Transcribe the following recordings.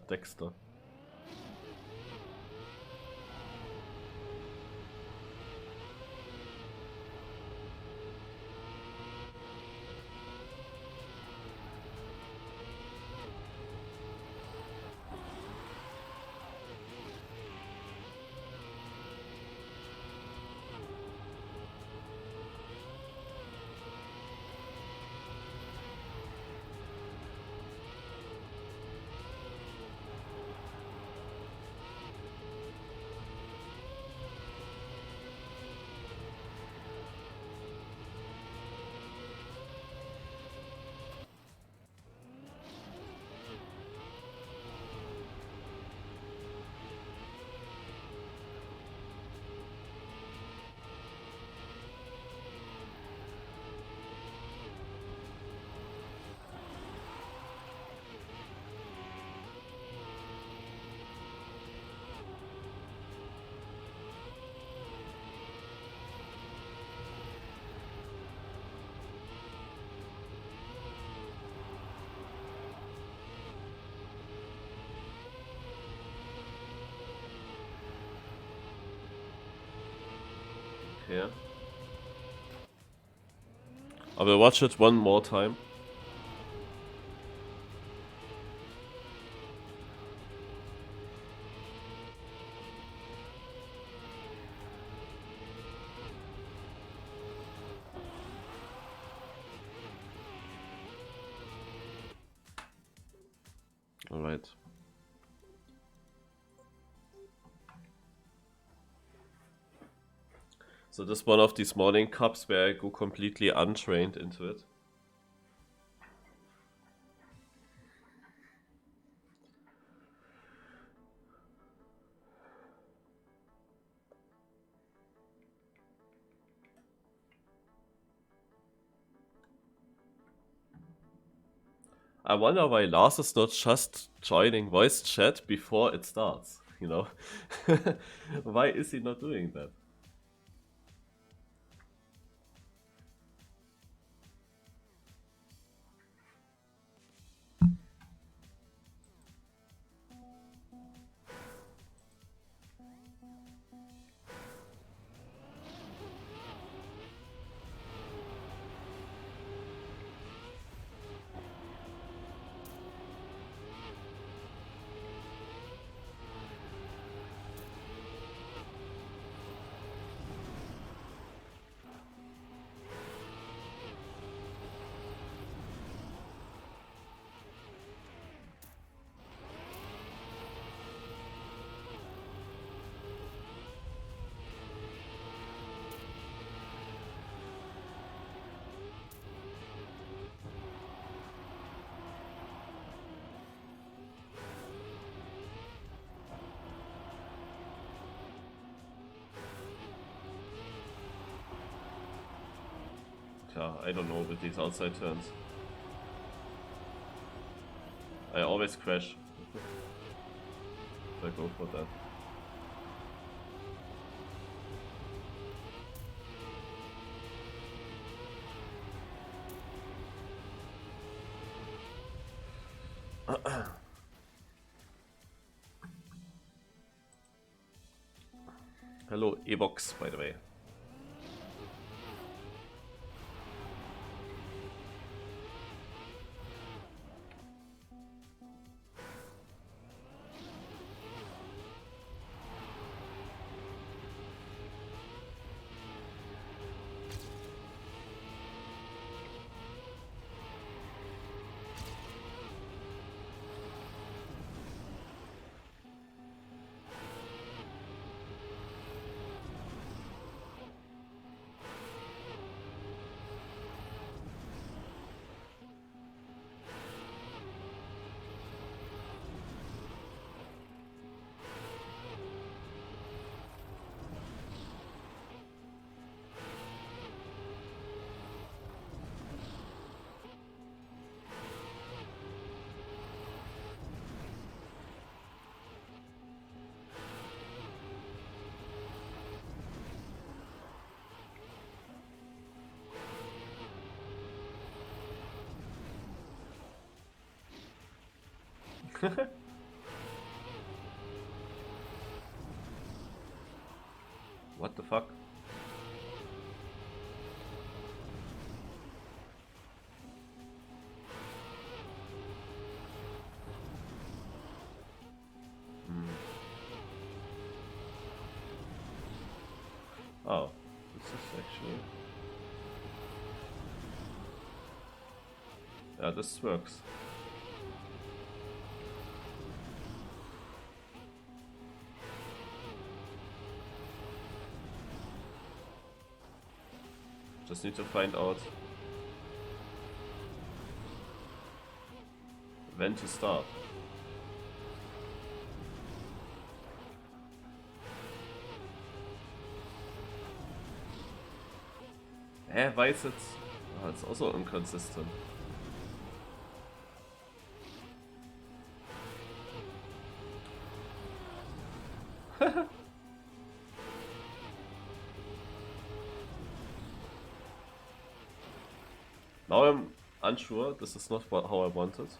Dexter. Yeah. I will watch it one more time. Alright. So this is one of these morning cups where I go completely untrained into it. I wonder why Lars is not just joining voice chat before it starts, you know? Why is he not doing that? I don't know with these outside turns. I always crash. I go for that. Hello, Evox, by the way. What the fuck? Oh, this is actually... Yeah, this works. Just need to find out when to start. Why is it? Oh, it's also inconsistent. Now I'm unsure. This is not how I want it.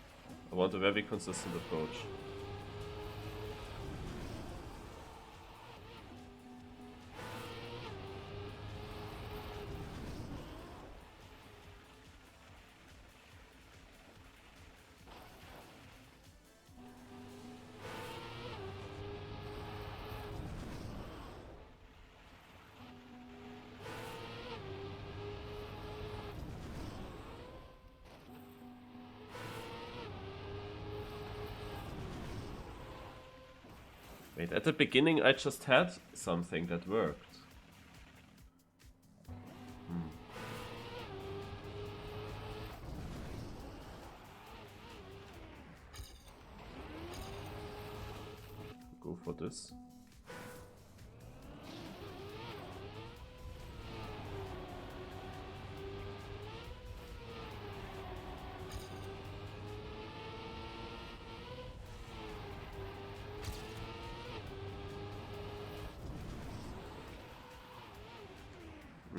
I want a very consistent approach. Wait, at the beginning I just had something that worked. Go for this.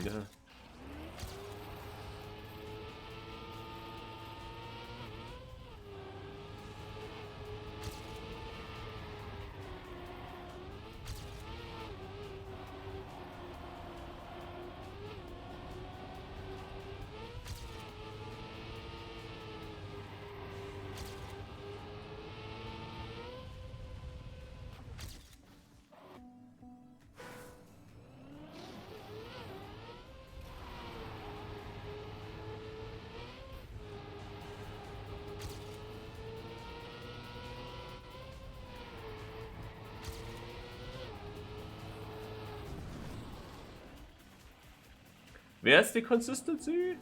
Yeah. Where's the consistency?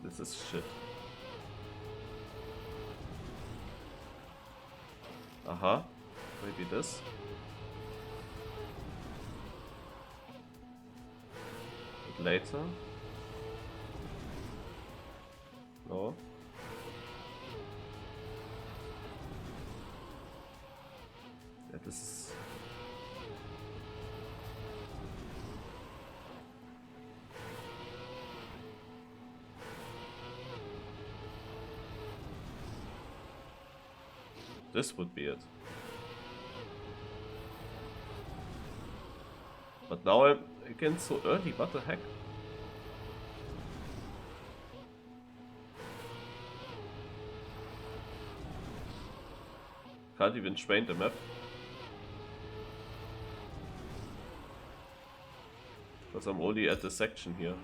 This is shit. Aha. Maybe this. Later. No. Yeah, this is... This would be it. But now I'm again so early, what the heck? Can't even train the map. Because I'm only at the section here.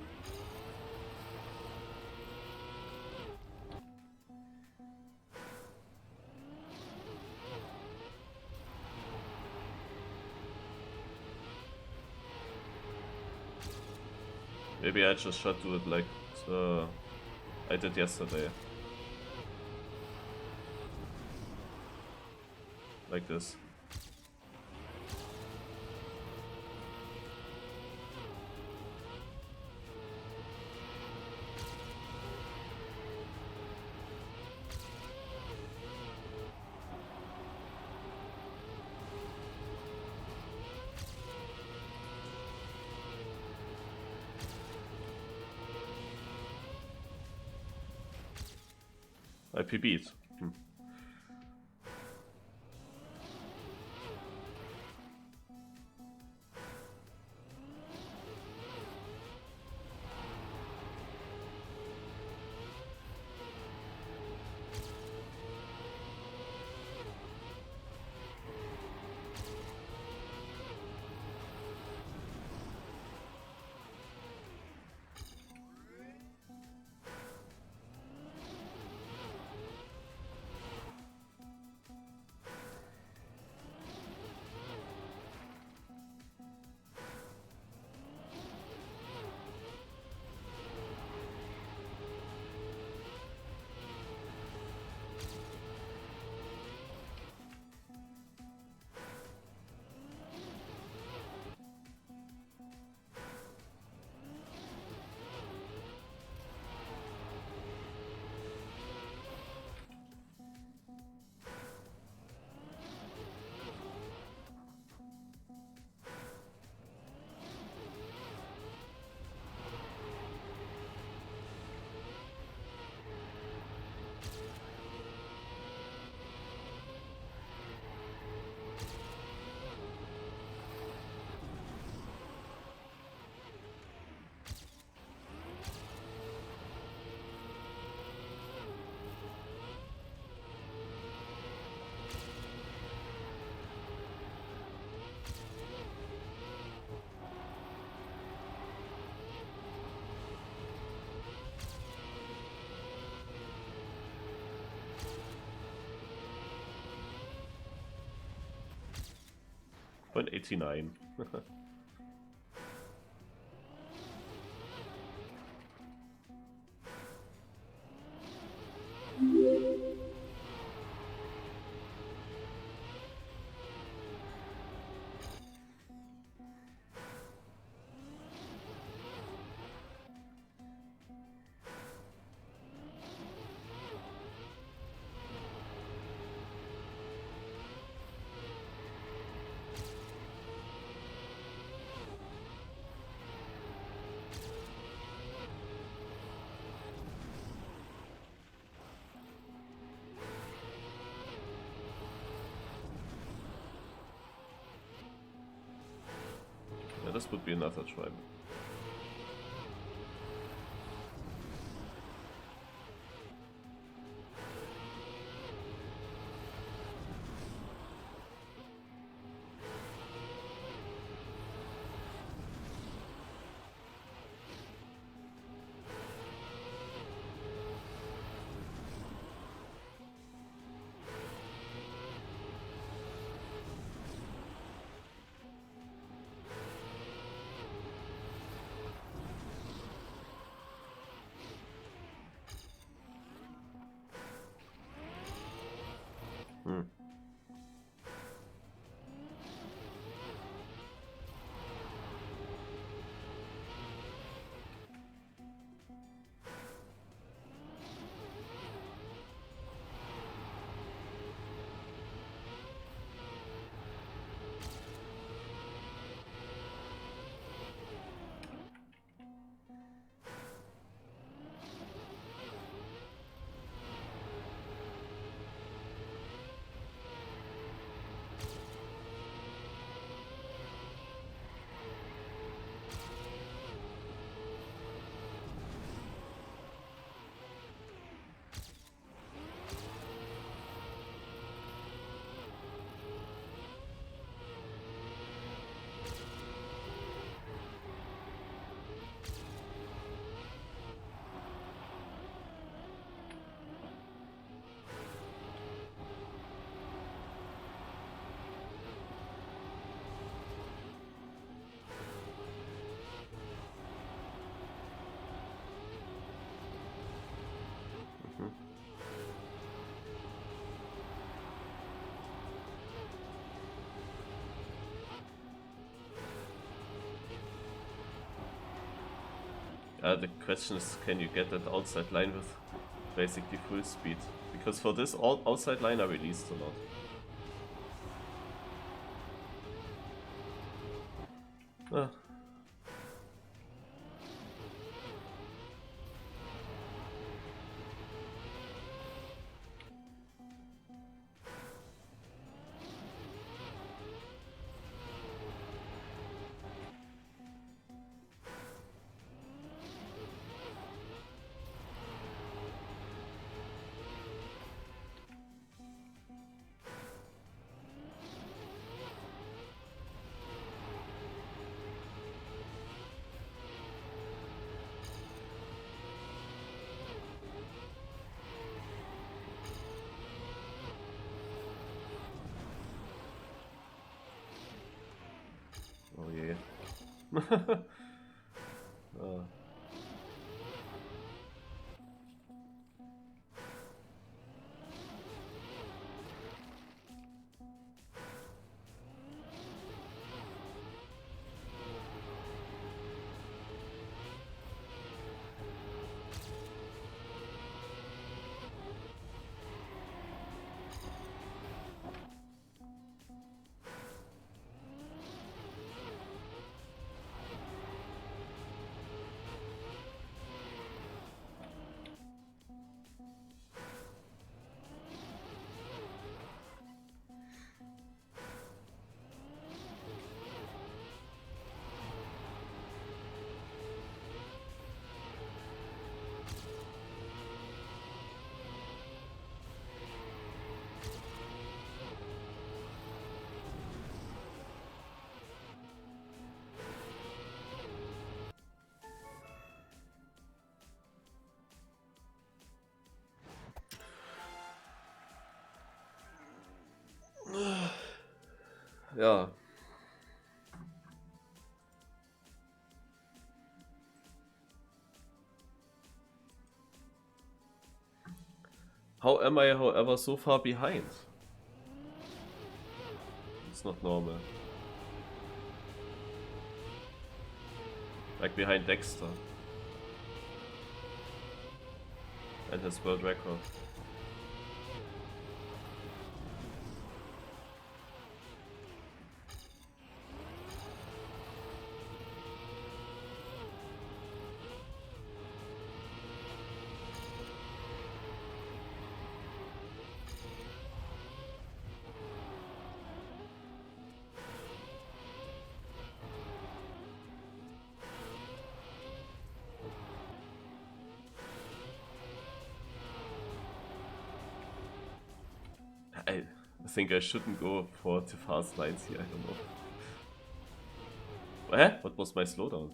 Maybe I just should do it like I did yesterday. Like this. I PB'd. Point 89. Yeah, this would be another try. The question is, can you get that outside line with basically full speed? Because for this outside line I released a lot. Ah. Ah. Ja. How am I, however, so far behind? It's not normal. Like behind Dexter. And his world record. I think I shouldn't go for the fast lines here, I don't know. Eh? What was my slowdown?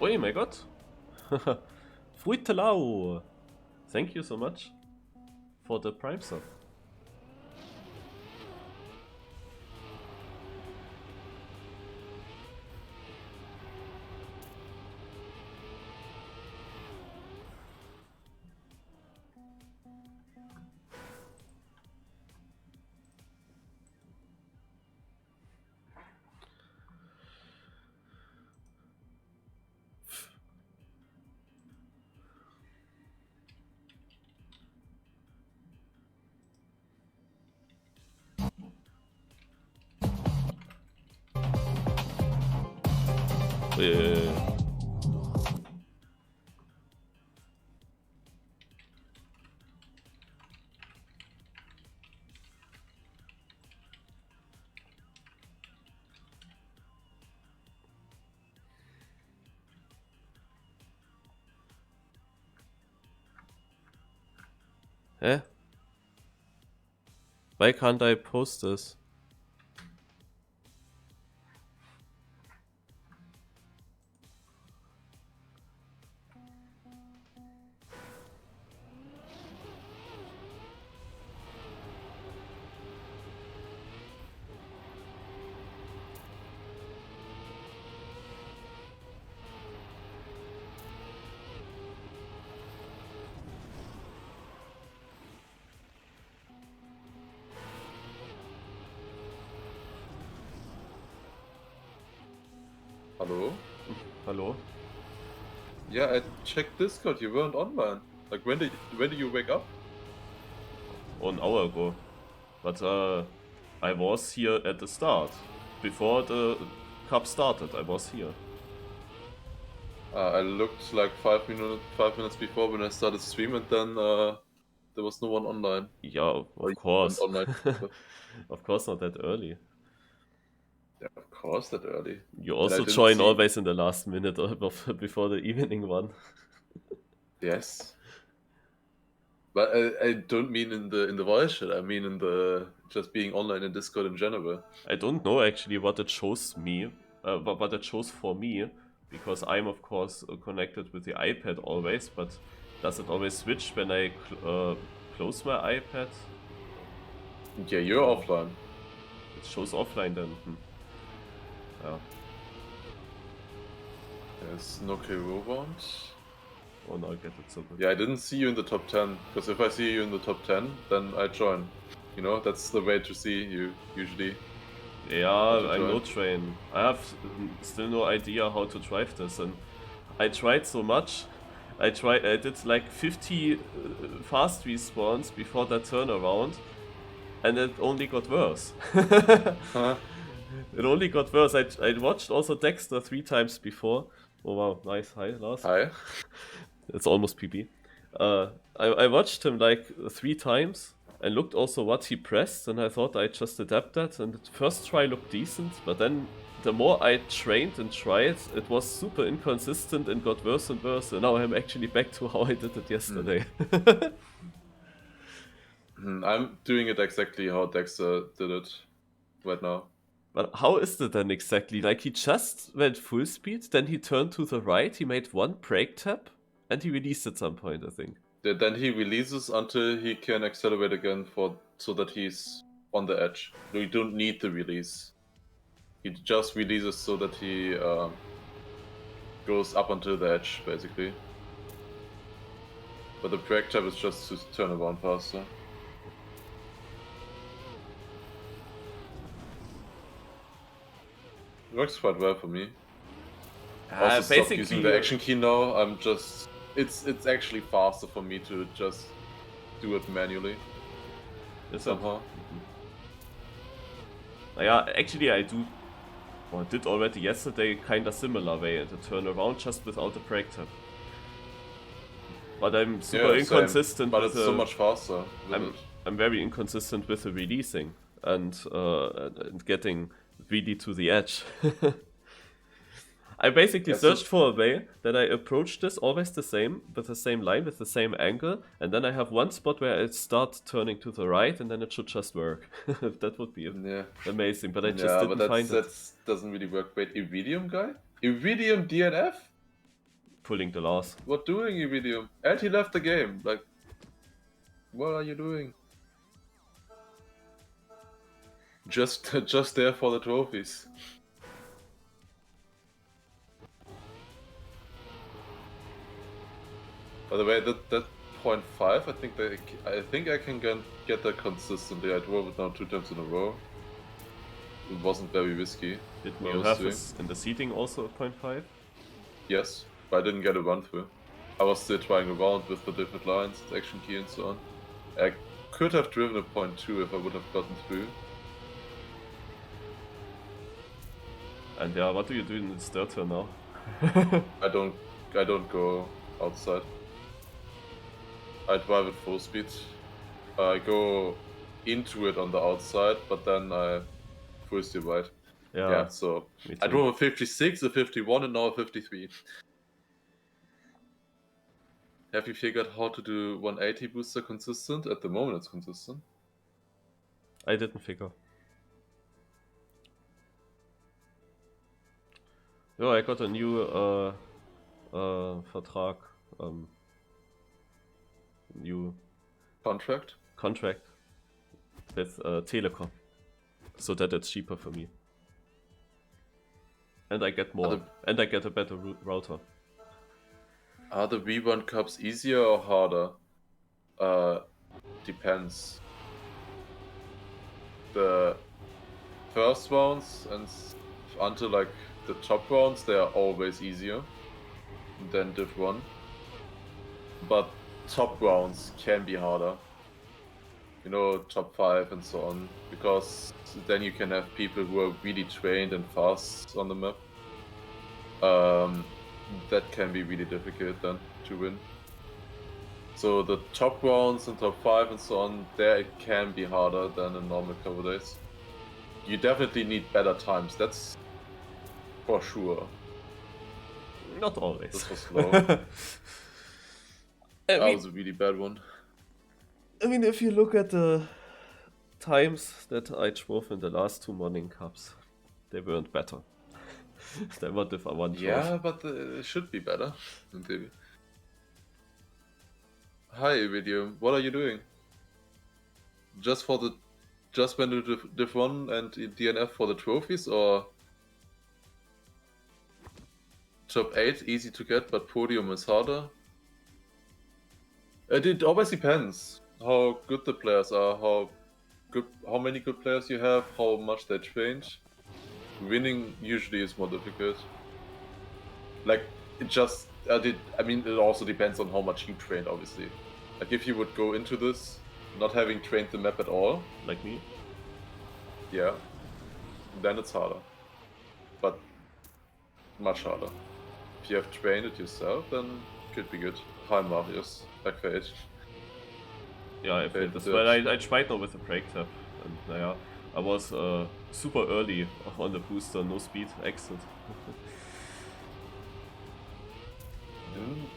Oh my god! Fruitelau! Thank you so much for the Prime sub. Hä? Why can't I post this? Hello? Hello? Yeah, I checked Discord. You weren't on, man. Like, when did you wake up? Oh, an hour ago. But I was here at the start. Before the cup started, I was here. I looked like 5 minutes before when I started stream, and then there was no one online. Yeah, Or of course. online. Of course, not that early. Yeah, of course, that early. You And I also didn't join see- always in the last minute before the evening one. Yes. But I don't mean in the voice chat. I mean in the just being online in Discord in general. I don't know actually what it shows me, what it shows for me, because I'm of course connected with the iPad always, but does it always switch when I close my iPad? Yeah, you're offline. It shows offline then. Yeah. There's no KO rounds. Oh no, I get it so good. Yeah, I didn't see you in the top 10, because if I see you in the top 10, then I join. You know, that's the way to see you, usually. Yeah, I'm notrained. I have still no idea how to drive this, and I tried so much. I did like 50 fast respawns before that turnaround, and it only got worse. Huh? It only got worse. I watched also Dexter 3 times before. Oh wow, nice. Hi, Lars. Hi. It's almost PB. I watched him like 3 times and looked also what he pressed, and I thought I just adapt that, and the first try looked decent, but then the more I trained and tried, it was super inconsistent and got worse and worse, and now I'm actually back to how I did it yesterday. I'm doing it exactly how Dexter did it right now. But how is it then exactly? Like he just went full speed, then he turned to the right, he made one brake tap, and he released at some point, I think. Then he releases until he can accelerate again so that he's on the edge. You don't need the release. He just releases so that he goes up until the edge, basically. But the brake tap is just to turn around faster. It works quite well for me. Also stop using the action key now. I'm just it's actually faster for me to just do it manually. Somehow. Yeah, actually I do. Well, I did already yesterday kinda similar way to turn around just without the brake tap. But I'm super inconsistent. But it's so much faster. I'm very inconsistent with the releasing and getting really to the edge. I basically searched for a way that I approach this always the same, with the same line, with the same angle, and then I have one spot where I start turning to the right, and then it should just work. That would be amazing, but I just didn't find it. That doesn't really work. Wait, Iridium guy? Iridium DNF? Pulling the Lars. What doing, Iridium? And he left the game. Like, what are you doing? Just there for the trophies. By the way, that 0.5, I think I can get that consistently. I drove it now 2 times in a row. It wasn't very risky. Did you have this in the seating also 0.5? Yes, but I didn't get a run through. I was still trying around with the different lines, action key and so on. I could have driven a 0.2 if I would have gotten through. And yeah, what do you do in this third turn now? I don't go outside. I drive at full speed. I go into it on the outside, but then I full steer right. Yeah, so I drove a 56, a 51, and now a 53. Have you figured how to do 180 booster consistent? At the moment it's consistent. I didn't figure. No, I got a new Vertrag. New contract with Telecom, so that it's cheaper for me, and I get more, and I get a better router. Are the ReRun cups easier or harder? Depends. The first rounds and until like the top rounds, they are always easier than Div 1, but top rounds can be harder. you know, top 5 and so on, because then you can have people who are really trained and fast on the map. That can be really difficult then to win. So the top rounds and top 5 and so on, there it can be harder than in normal cover days. You definitely need better times, that's for sure. Not always. This was slow. I That mean, was a really bad one. I mean, if you look at the times that I drove in the last 2 morning cups, they weren't better than what if I won. Yeah, but it should be better in theory. Hi, video. What are you doing? Just when you Div1 and DNF for the trophies, or top 8 easy to get, but podium is harder? It always depends how good the players are, how many good players you have, how much they change. Winning usually is more difficult. Like it also depends on how much you trained, obviously. Like if you would go into this not having trained the map at all, Like me? yeah, then it's harder. But much harder. If you have trained it yourself, then it could be good. Hi Marius, back for it. Yeah, I felt this. Well, I tried now with the brake tap, and naja, I was super early on the booster, no speed, exit.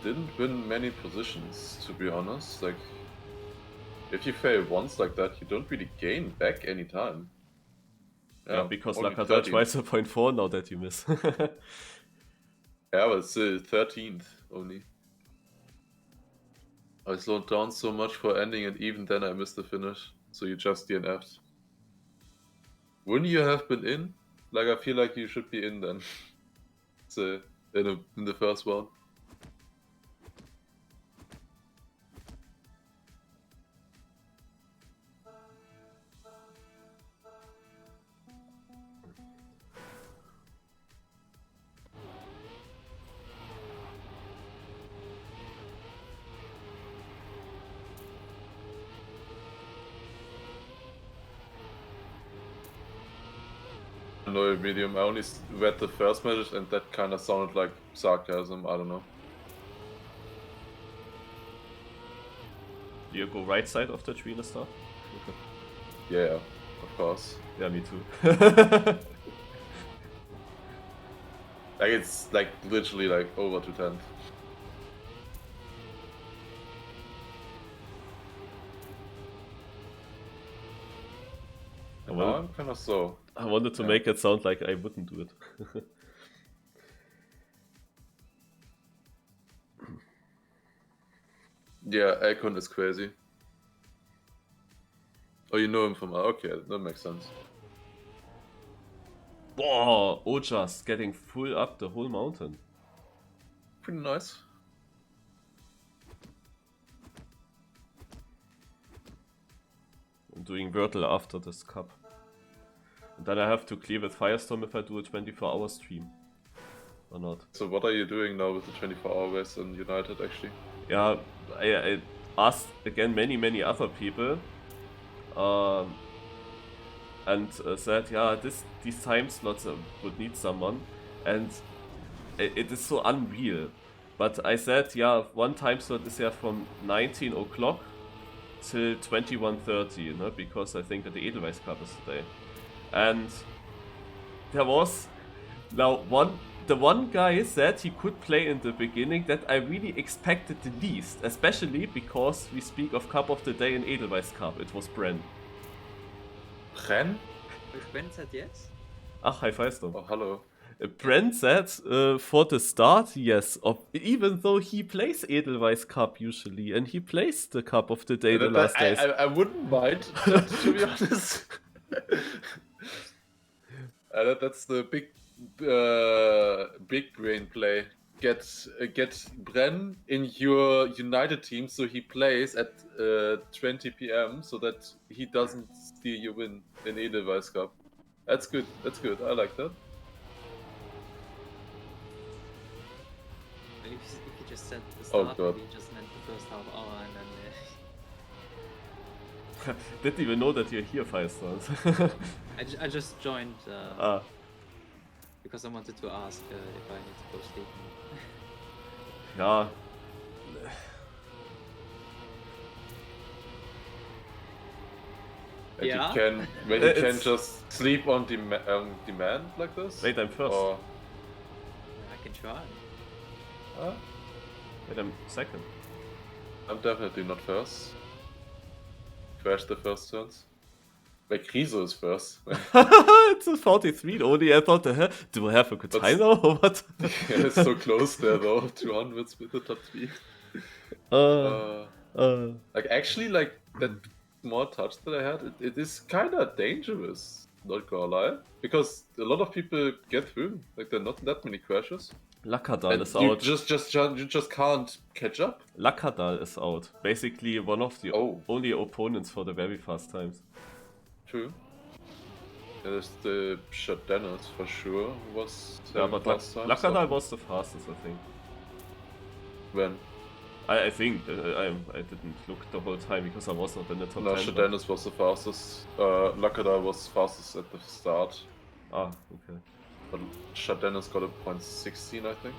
Didn't win many positions, to be honest. Like, if you fail once like that, you don't really gain back any time. Yeah, because Lakatel tries a 0.4 now that you miss. Yeah, but it's 13th only. I slowed down so much for ending, and even then I missed the finish. So you just DNF'd. Wouldn't you have been in? Like, I feel like you should be in then. So, in the first one. No medium. I only read the first message and that kind of sounded like sarcasm. I don't know. Do you go right side of the tree in the start? Yeah, of course. Yeah, me too. Like it's like literally like over to 10th. Now I'm kind of so. I wanted to make it sound like I wouldn't do it. Yeah, Akon is crazy. Oh, you know him from... Okay, that makes sense. Whoa, Ojas getting full up the whole mountain. Pretty nice. I'm doing Wordle after this cup. And then I have to clear with Firestorm if I do a 24-hour stream. Or not. So what are you doing now with the 24-hour race in United, actually? Yeah, I asked again many other people. And said, yeah, these time slots would need someone. And it is so unreal. But I said, yeah, one time slot is from 19 o'clock till 21:30, you know, because I think that the Edelweiss Cup is today. And there was now the one guy said he could play in the beginning that I really expected the least, especially because we speak of Cup of the Day in Edelweiss Cup. It was Bren. Bren? Bren said yes? Ach, hi Firestorm. Oh, hello. Bren said for the start, yes, even though he plays Edelweiss Cup usually, and he plays the Cup of the Day the last days. I wouldn't mind, to be honest. That's the big brain play. Get Bren in your United team so he plays at 20 PM so that he doesn't steal your win in Edelweiss Cup. That's good. That's good. I like that. If you just said the start, God. you just meant the first half hour and then Didn't even know that you're here, Firestone. I just joined Ah, because I wanted to ask if I need to go sleep. ja. And Yeah? you can just sleep on demand like this? Wait, I'm first. Or... I can try. Wait, I'm second. I'm definitely not first. Crash the first turns. Like Riso is first. It's a 43 only. I thought, do I have a good time now or what? Yeah, it's so close there though. 200s with the top 3. Like actually, like that small touch that I had, it is kind of dangerous. Not gonna lie, because a lot of people get through. Like there are not that many crashes. Lakadal is you out. you just can't catch up. Lakadal is out. Basically one of the only opponents for the very fast times. True. There's the shot Dennis for sure was. Yeah, but Lakadal was the fastest, I think. When? I think I didn't look the whole time because I was not in the top 10. No, Shadenis was the fastest. Lakadal was fastest at the start. Ah, okay. But Shadenis got a .16, I think.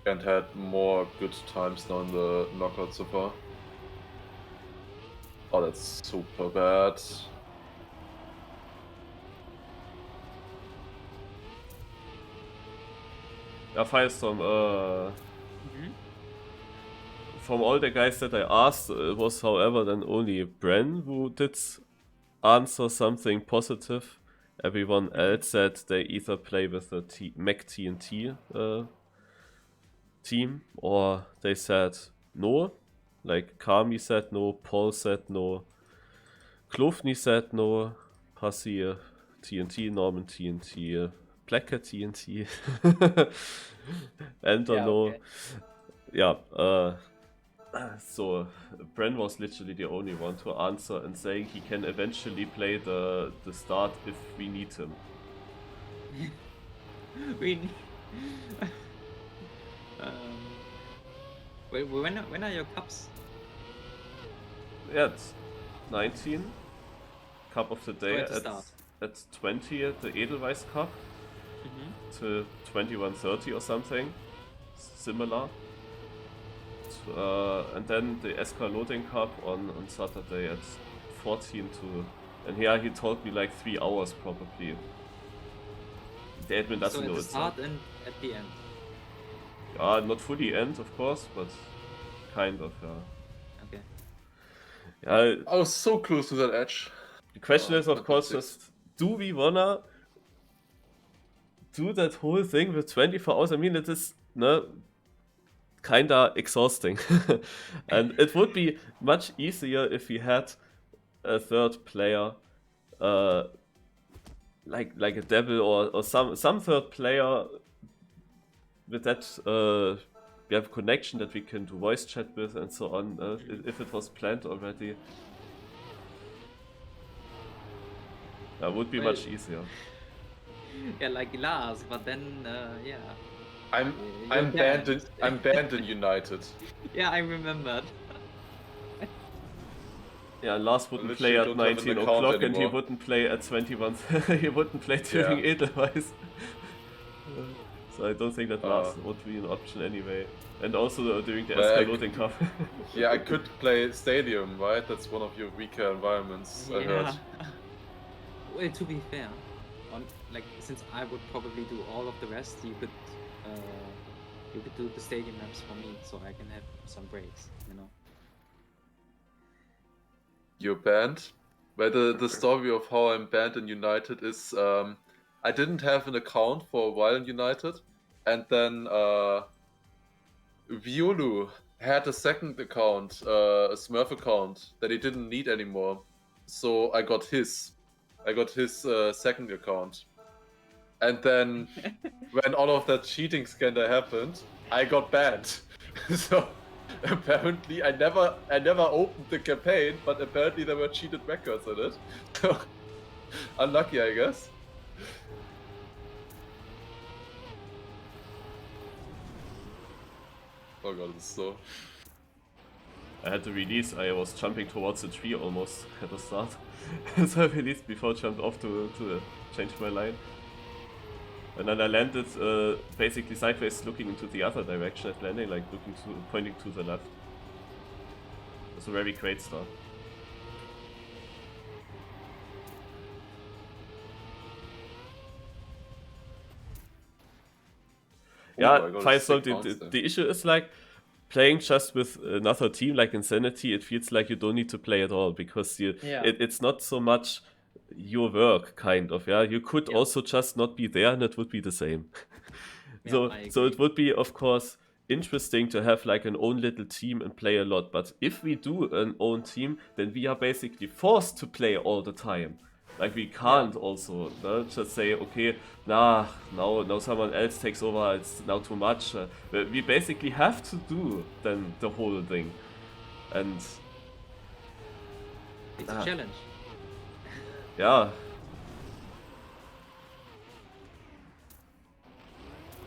And had more good times now in the knockout so far. Oh, that's super bad. Yeah, Firestorm, from all the guys that I asked, it was however then only Bren who did answer something positive. Everyone else said they either play with the Mech TNT team or they said no. Like Kami said no, Paul said no, Klofny said no, Passy TNT, Norman TNT, Blacker TNT, Enter Yeah, no. okay. Yeah, so Bren was literally the only one to answer and saying he can eventually play the start if we need him. When are your cups? Yeah, it's 19, Cup of the Day at 20 at the Edelweiss Cup to 21:30 or something similar. And then the Escaloding Cup on Saturday at 14 to... And yeah, he told me like 3 hours probably. The admin doesn't know So at the it. start and at the end? Not fully end, of course, but kind of, yeah. Okay. Yeah, I was so close to that edge. the question is, of course, just do we wanna do that whole thing with 24 hours? I mean, it is kinda exhausting. And it would be much easier if we had a third player, like a devil or some third player with that we have a connection that we can do voice chat with and so on. If it was planned already, that would be much easier. Yeah, like Lars, but then yeah. I'm banned in United. Yeah, I remembered. Yeah, Lars wouldn't Literally play at don't have an 19 account o'clock and he anymore. wouldn't play at 21. He wouldn't play during Edelweiss. So I don't think that Lars would be an option anyway. And also during the Escaloding Cup. Yeah, I could play Stadium, right? That's one of your weaker environments, I heard. Well, to be fair, like since I would probably do all of the rest, you could do the stadium maps for me, so I can have some breaks, you know. You're banned? Well, the story of how I'm banned in United is I didn't have an account for a while in United, and then Violu had a second account, a Smurf account that he didn't need anymore, so I got his second account, and then when all of that cheating scandal happened, I got banned. So apparently I never opened the campaign, but apparently there were cheated records in it. So unlucky, I guess. Oh god, it's so... I had to release, I was jumping towards the tree almost at the start. So I released before I jumped off to change my line. And then I landed basically sideways looking into the other direction at landing, like pointing to the left. It was a very great start. Yeah, Firestorm, the issue is like playing just with another team like Insanity, it feels like you don't need to play at all because it's not so much your work, kind of. Yeah, you could also just not be there and it would be the same. So it would be, of course, interesting to have like an own little team and play a lot. But if we do an own team, then we are basically forced to play all the time. Like we can't also just say, okay, now someone else takes over, it's now too much. We basically have to do then the whole thing. And it's a challenge. Yeah.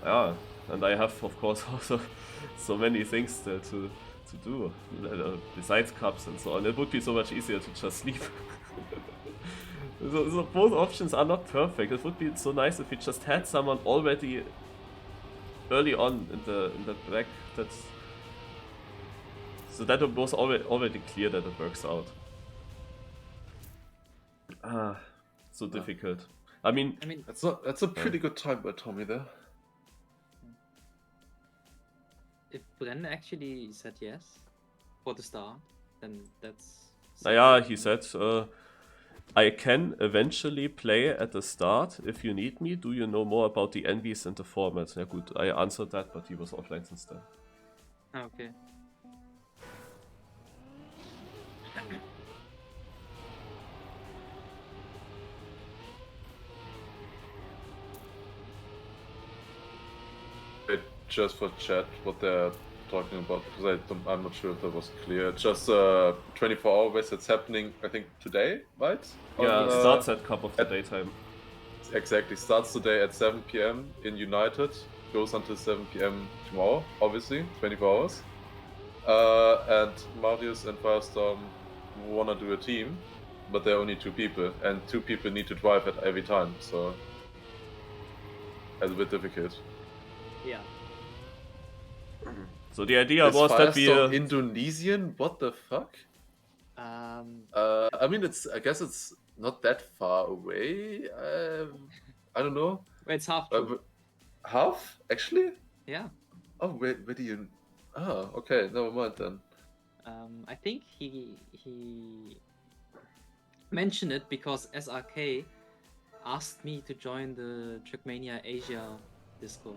Yeah, and I have, of course, also so many things to do besides cups and so on. It would be so much easier to just sleep. So both options are not perfect. It would be so nice if we just had someone already early on in the back so that it was already clear that it works out. So difficult. I mean that's a pretty good time by Tommy there. If Bren actually said yes for the start, then that's... he said, I can eventually play at the start if you need me. Do you know more about the envies and the formats? Yeah, good. I answered that, but he was offline since then. Okay. Just for chat, what they're talking about, because I'm not sure if that was clear. Just 24-hour race that's happening, I think, today, right? Yeah, it starts at Cup of the Daytime. Exactly, starts today at 7 PM in United, goes until 7 PM tomorrow, obviously, 24 hours. And Marius and Firestorm wanna do a team, but there are only 2 people, and 2 people need to drive at every time, so it's a bit difficult. Yeah. So the idea was that we Indonesian? What the fuck? I mean, I guess it's not that far away. I don't know. It's half true. Half, actually? Yeah. Oh, where do you? Oh, okay. Never mind then. I think he mentioned it because SRK asked me to join the Trackmania Asia Discord.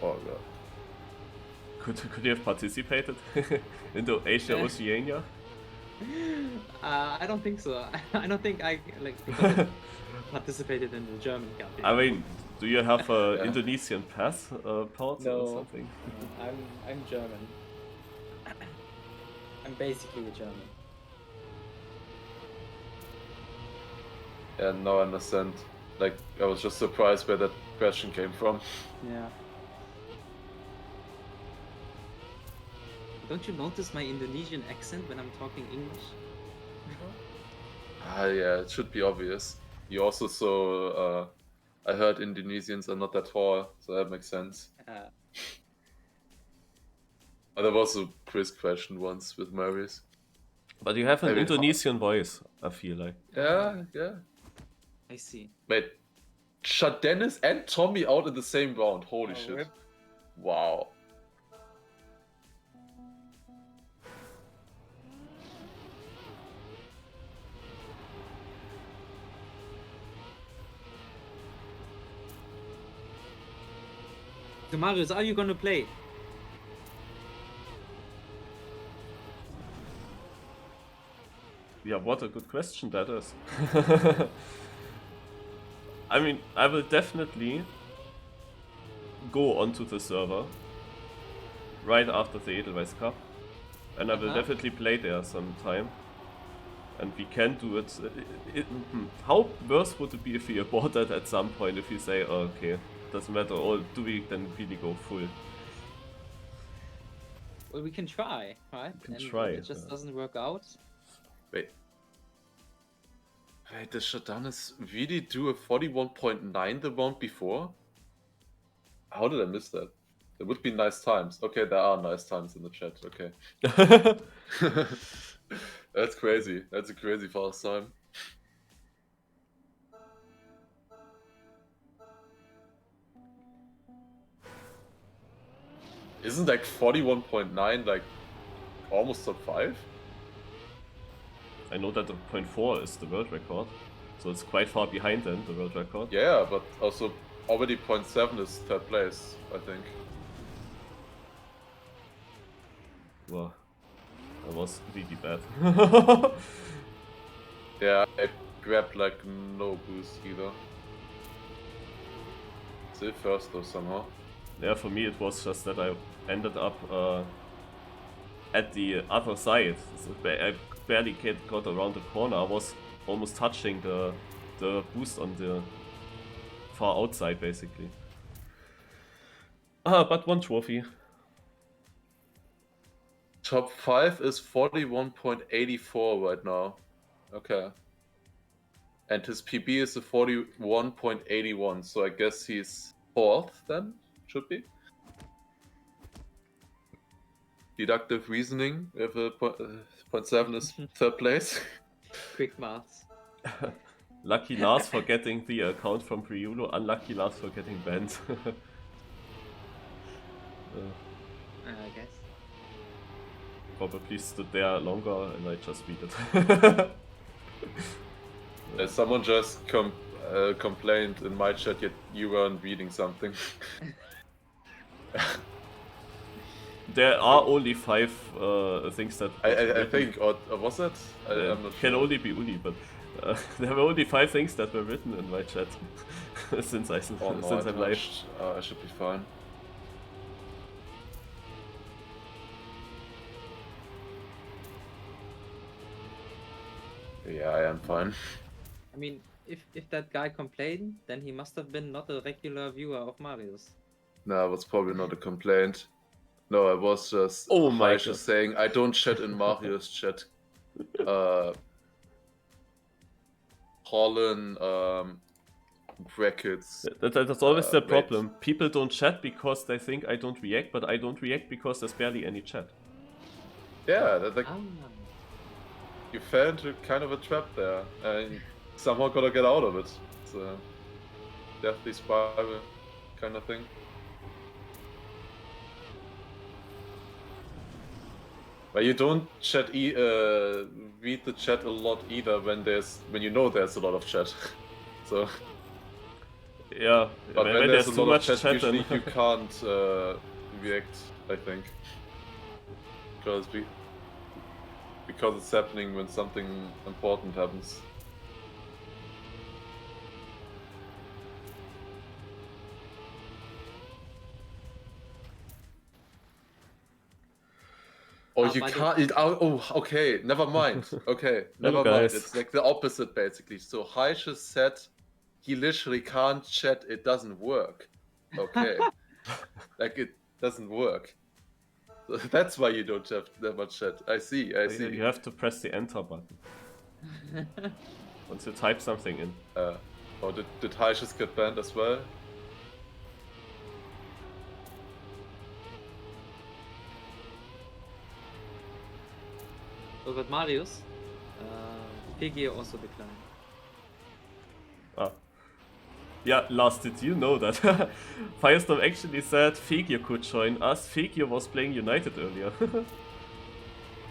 Oh god. Could you have participated in the Asia Oceania? I don't think so. I don't think I participated in the German Cup. I mean, do you have an Indonesian passport or something? I'm German. I'm basically a German. Yeah, now I understand. Like, I was just surprised where that question came from. Yeah. Don't you notice my Indonesian accent when I'm talking English? Yeah, it should be obvious. You also saw, I heard Indonesians are not that tall, so that makes sense. There was a quiz question once with Marius. But you have an Indonesian voice, I feel like. Yeah. I see. Wait, shut Dennis and Tommy out in the same round. Holy shit. Rip. Wow. So Marius, are you gonna play? Yeah, what a good question that is. I mean, I will definitely go onto the server right after the Edelweiss Cup, and I will definitely play there sometime. And we can do it. How worse would it be if we abort that at some point? If you say, oh, okay, doesn't matter, or do we then really go full? Well, we can try, right? can And try, if it just yeah. doesn't work out. Wait, the shutdown is really do a 41.9 the round before? How did I miss that? There would be nice times. Okay, there are nice times in the chat. Okay. That's crazy. That's a crazy fast time. Isn't like 41.9 like almost top 5? I know that the 0.4 is the world record, so it's quite far behind then, the world record. Yeah, but also already 0.7 is third place, I think. Wow, that was really bad. Yeah, I grabbed like no boost either. Still first though somehow. Yeah, for me it was just that I ended up at the other side. So I barely got around the corner. I was almost touching the boost on the far outside, basically. But one trophy. Top 5 is 41.84 right now. Okay. And his PB is a 41.81, so I guess he's 4th then? Should be? Deductive reasoning, if a 0.7 is third place. Quick maths. Lucky Lars for getting the account from Priulo, unlucky Lars for getting banned. I guess. Probably stood there longer and I just beat it. Someone just complained in my chat yet you weren't reading something. There are only 5 things that I think, or was it? I'm not can sure. only be Uli, but there were only 5 things that were written in my chat since I'm live. I should be fine. Yeah, I am fine. I mean, if that guy complained, then he must have been not a regular viewer of Marius. No, it was probably not a complaint. No, I was just just saying I don't chat in Mario's chat. Holland brackets. That's always the problem. People don't chat because they think I don't react, but I don't react because there's barely any chat. Yeah, you fell into kind of a trap there, and somehow gotta get out of it. It's a deathly spiral kind of thing. But you don't chat read the chat a lot either when you know there's a lot of chat. So yeah, but when there's too much chat, usually then... you can't react, I think, because it's happening when something important happens. Oh, you can't. Okay. Never mind. Okay, never mind. It's like the opposite, basically. So Heische said he literally can't chat. It doesn't work. Okay, like it doesn't work. So that's why you don't have that much chat. I see. You have to press the enter button once you type something in. Did Heisches get banned as well? Well, but Marius, Figure also declined. Yeah, Lars, did you know that Firestorm actually said Figure could join us? Figure was playing United earlier.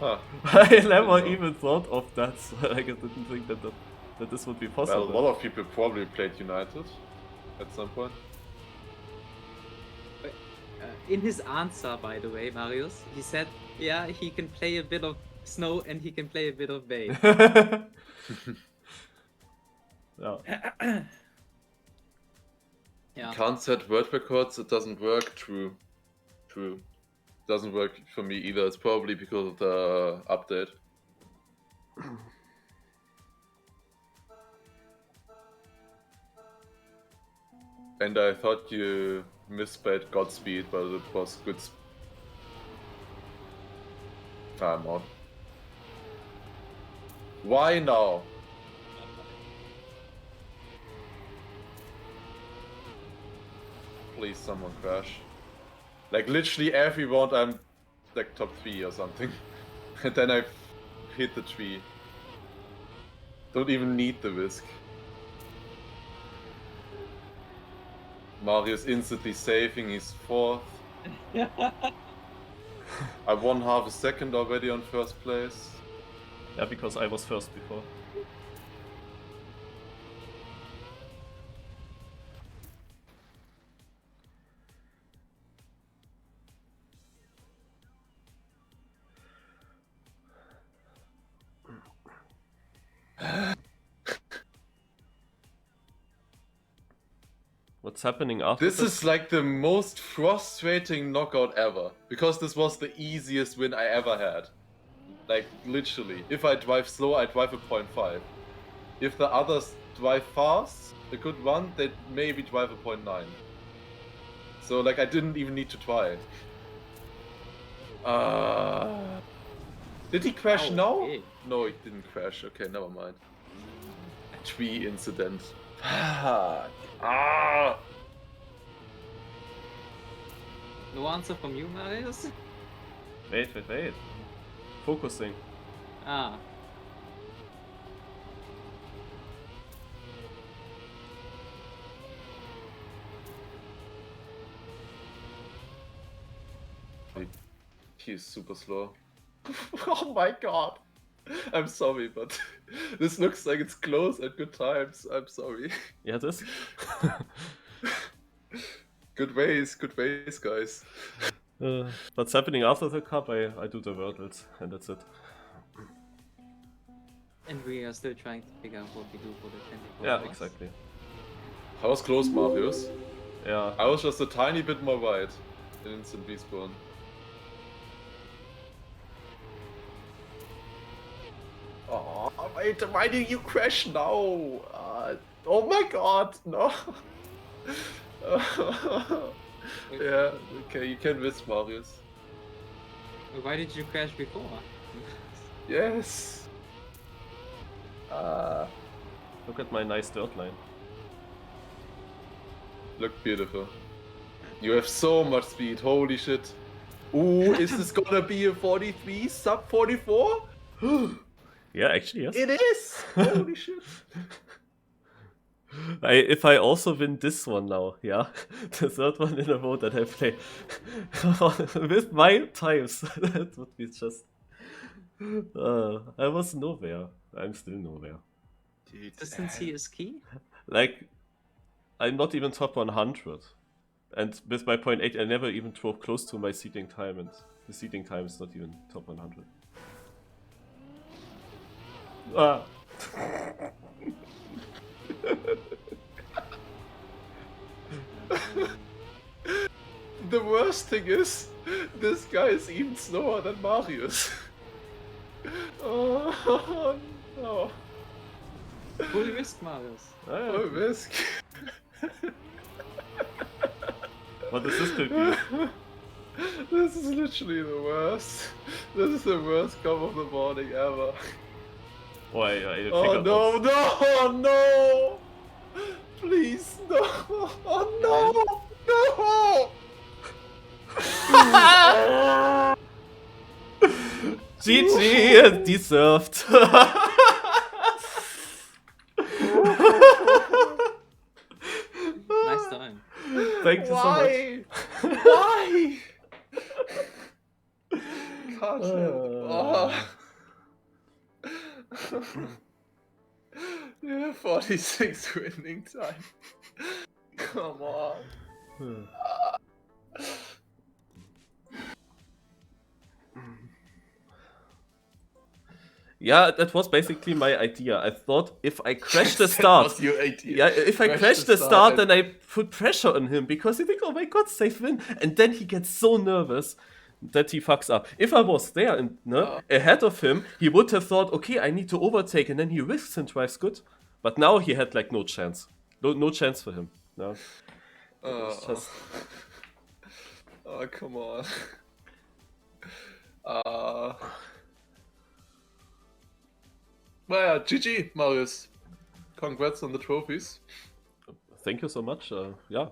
Huh. I never even thought of that. So I didn't think that this would be possible. Well, a lot of people probably played United at some point. In his answer, by the way, Marius, he said, yeah, he can play a bit of Snow and he can play a bit of Bay. Yeah. Yeah. You can't set world records, it doesn't work. True. Doesn't work for me either. It's probably because of the update. And I thought you misspelled Godspeed, but it was good. Time out. Why now? Please, someone crash. Like literally every round I'm like top 3 or something. And then I hit the tree. Don't even need the whisk. Mario's instantly saving, he's 4th. I won half a second already on first place. Yeah, because I was first before. What's happening after This is like the most frustrating knockout ever. Because this was the easiest win I ever had. Like, literally. If I drive slow, I drive a 0.5. If the others drive fast, a good one, they maybe drive a 0.9. So, like, I didn't even need to try. Did he crash now? Okay. No, he didn't crash. Okay, never mind. A tree incident. Fuck. No answer from you, Marius? Wait. Focusing. Ah. He's super slow. Oh my god. I'm sorry, but this looks like it's close at good times. I'm sorry. Yeah, it is. Good ways, guys. What's happening after the cup? I do the Wordles, and that's it. And we are still trying to figure out what we do for the 24 Yeah, hours. exactly. I was close, Marius. Yeah. I was just a tiny bit more wide in instant respawn. Oh, wait, why do you crash now? Oh my god, no. Yeah, okay, you can miss Marius. Why did you crash before? Yes. Look at my nice dirt line. Look beautiful. You have so much speed, holy shit. Ooh, is this gonna be a 43 sub 44? Yeah, actually, yes. It is! Holy shit. If I also win this one now, yeah, the third one in a row that I play with my times, that would be just. I was nowhere. I'm still nowhere. Consistency is key? Like, I'm not even top 100. And with my 0.8, I never even drove close to my seeding time, and the seeding time is not even top 100. Ah. The worst thing is, this guy is even slower than Marius. Oh no. Full risk, Marius. Ah, Oh, risk. what is this could be? This is literally the worst. This is the worst cup of the morning ever. Oh, I Oh figured no, out. no! Please, no! Oh no! No! GG, deserved. Nice time. Thank you so much. Why? Can't help. Yeah, 46 winning time. Come on. Yeah, that was basically my idea. I thought if I crash the start, your idea. yeah, if I crash the start, then I put pressure on him because he thinks, oh my god, safe win, and then he gets so nervous that he fucks up. If I was there and ahead of him, he would have thought, okay, I need to overtake, and then he risks and drives good. But now he had like no chance, no chance for him. No, it's just. Oh, come on. Well, yeah, GG, Marius. Congrats on the trophies. Thank you so much. Yeah,